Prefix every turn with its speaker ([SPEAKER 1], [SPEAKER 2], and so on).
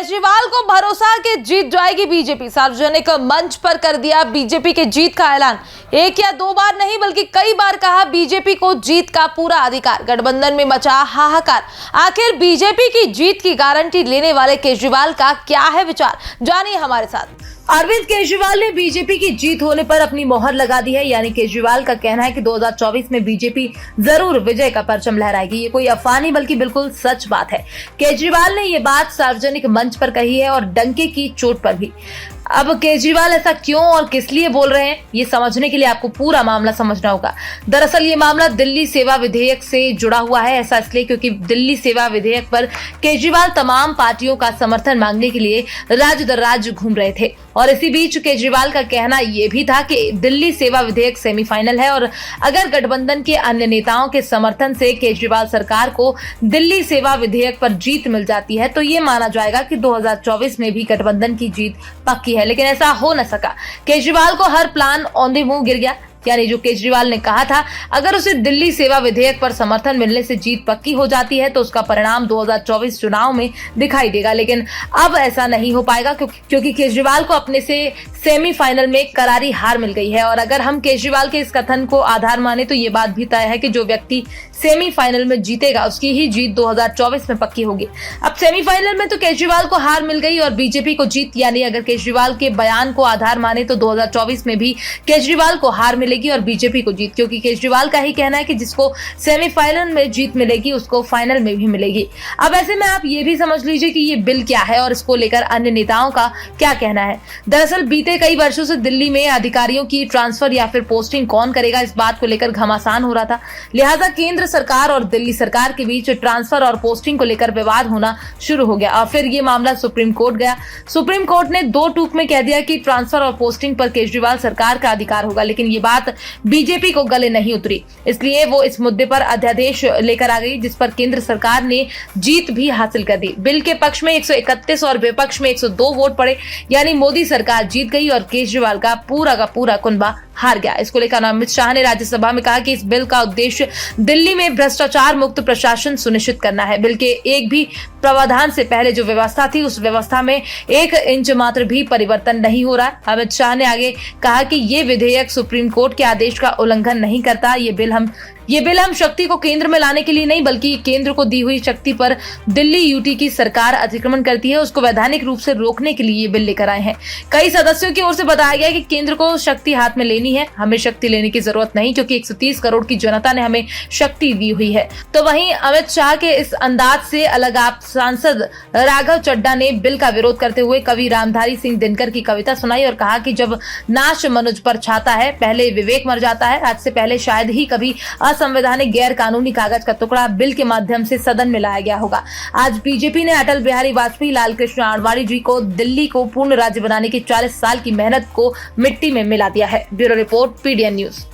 [SPEAKER 1] केजरीवाल को भरोसा कि जीत जाएगी बीजेपी। सार्वजनिक मंच पर कर दिया बीजेपी के जीत का ऐलान। एक या दो बार नहीं बल्कि कई बार कहा बीजेपी को जीत का पूरा अधिकार। गठबंधन में मचा हाहाकार। आखिर बीजेपी की जीत की गारंटी लेने वाले केजरीवाल का क्या है विचार, जानिए हमारे साथ। अरविंद केजरीवाल ने बीजेपी की जीत होने पर अपनी मोहर लगा दी है। यानी केजरीवाल का कहना है कि 2024 में बीजेपी जरूर विजय का परचम लहराएगी। ये कोई अफवाह नहीं बल्कि बिल्कुल सच बात है। केजरीवाल ने ये बात सार्वजनिक मंच पर कही है और डंके की चोट पर भी। अब केजरीवाल ऐसा क्यों और किस लिए बोल रहे हैं, ये समझने के लिए आपको पूरा मामला समझना होगा। दरअसल ये मामला दिल्ली सेवा विधेयक से जुड़ा हुआ है। ऐसा इसलिए क्योंकि दिल्ली सेवा विधेयक पर केजरीवाल तमाम पार्टियों का समर्थन मांगने के लिए राज्य दर राज्य घूम रहे थे और इसी बीच केजरीवाल का कहना यह भी था कि दिल्ली सेवा विधेयक सेमीफाइनल है और अगर गठबंधन के अन्य नेताओं के समर्थन से केजरीवाल सरकार को दिल्ली सेवा विधेयक पर जीत मिल जाती है तो ये माना जाएगा कि 2024 में भी गठबंधन की जीत पक्की है। लेकिन ऐसा हो न सका। केजरीवाल को हर प्लान औंधे दी मुंह गिर गया। यानी जो केजरीवाल ने कहा था अगर उसे दिल्ली सेवा विधेयक पर समर्थन मिलने से जीत पक्की हो जाती है तो उसका परिणाम 2024 चुनाव में दिखाई देगा। लेकिन अब ऐसा नहीं हो पाएगा क्योंकि केजरीवाल को अपने से सेमीफाइनल में करारी हार मिल गई है। और अगर हम केजरीवाल के इस कथन को आधार माने तो ये बात भी तय है कि जो व्यक्ति सेमीफाइनल में जीतेगा उसकी ही जीत 2024 में पक्की होगी। अब सेमीफाइनल में तो केजरीवाल को हार मिल गई और बीजेपी को जीत। यानी अगर केजरीवाल के बयान को आधार माने तो 2024 में भी केजरीवाल को हार मिलेगी और बीजेपी को जीत, क्योंकि केजरीवाल का ही कहना है कि जिसको सेमीफाइनल में जीत मिलेगी उसको फाइनल में भी मिलेगी। अब ऐसे में आप ये भी समझ लीजिए कि ये बिल क्या है और इसको लेकर अन्य नेताओं का क्या कहना है। दरअसल बीते कई वर्षों से दिल्ली में अधिकारियों की ट्रांसफर या फिर पोस्टिंग कौन करेगा इस बात को लेकर घमासान हो रहा था। लिहाजा केंद्र सरकार और दिल्ली सरकार के बीच ट्रांसफर और पोस्टिंग को लेकर विवाद होना शुरू हो गया और फिर ये मामला सुप्रीम कोर्ट गया। सुप्रीम कोर्ट ने दो टूक में कह दिया कि ट्रांसफर और पोस्टिंग पर केजरीवाल सरकार का अधिकार होगा। लेकिन ये बात बीजेपी को गले नहीं उतरी, इसलिए वो इस मुद्दे पर अध्यादेश लेकर आ गई जिस पर केंद्र सरकार ने जीत भी हासिल कर दी। बिल के पक्ष में 131 और विपक्ष में 102 वोट पड़े। यानी मोदी सरकार जीत गई और केजरीवाल का पूरा कुनबा हार गया। इसको लेकर अमित शाह ने राज्यसभा में कहा कि इस बिल का उद्देश्य दिल्ली में भ्रष्टाचार मुक्त प्रशासन सुनिश्चित करना है। बिल के एक भी प्रावधान से पहले जो व्यवस्था थी उस व्यवस्था में 1 इंच मात्र भी परिवर्तन नहीं हो रहा। अमित शाह ने आगे कहा कि ये विधेयक सुप्रीम कोर्ट के आदेश का उल्लंघन नहीं करता। ये बिल हम शक्ति को केंद्र में लाने के लिए नहीं बल्कि केंद्र को दी हुई शक्ति पर दिल्ली यूटी की सरकार अतिक्रमण करती है उसको वैधानिक रूप से रोकने के लिए ये बिल लेकर आए हैं। कई सदस्यों की ओर से बताया गया कि केंद्र को शक्ति हाथ में लेनी है, हमें शक्ति लेने की जरूरत नहीं क्योंकि 130 करोड़ की जनता ने हमें शक्ति दी हुई है। तो वहीं अमित शाह के इस अंदाज से अलग आप सांसद राघव चड्ढा ने बिल का विरोध करते हुए कवि रामधारी सिंह दिनकर की कविता सुनाई और कहा कि जब नाश मनुज पर छाता है पहले विवेक मर जाता है। आज से पहले शायद ही कभी असंवैधानिक गैर कानूनी कागज का टुकड़ा बिल के माध्यम से सदन में लाया गया होगा। आज बीजेपी ने अटल बिहारी वाजपेयी, लाल कृष्ण आडवाणी जी को दिल्ली को पूर्ण राज्य बनाने की 40 साल की मेहनत को मिट्टी में मिला दिया है। Bureau report, PDN news.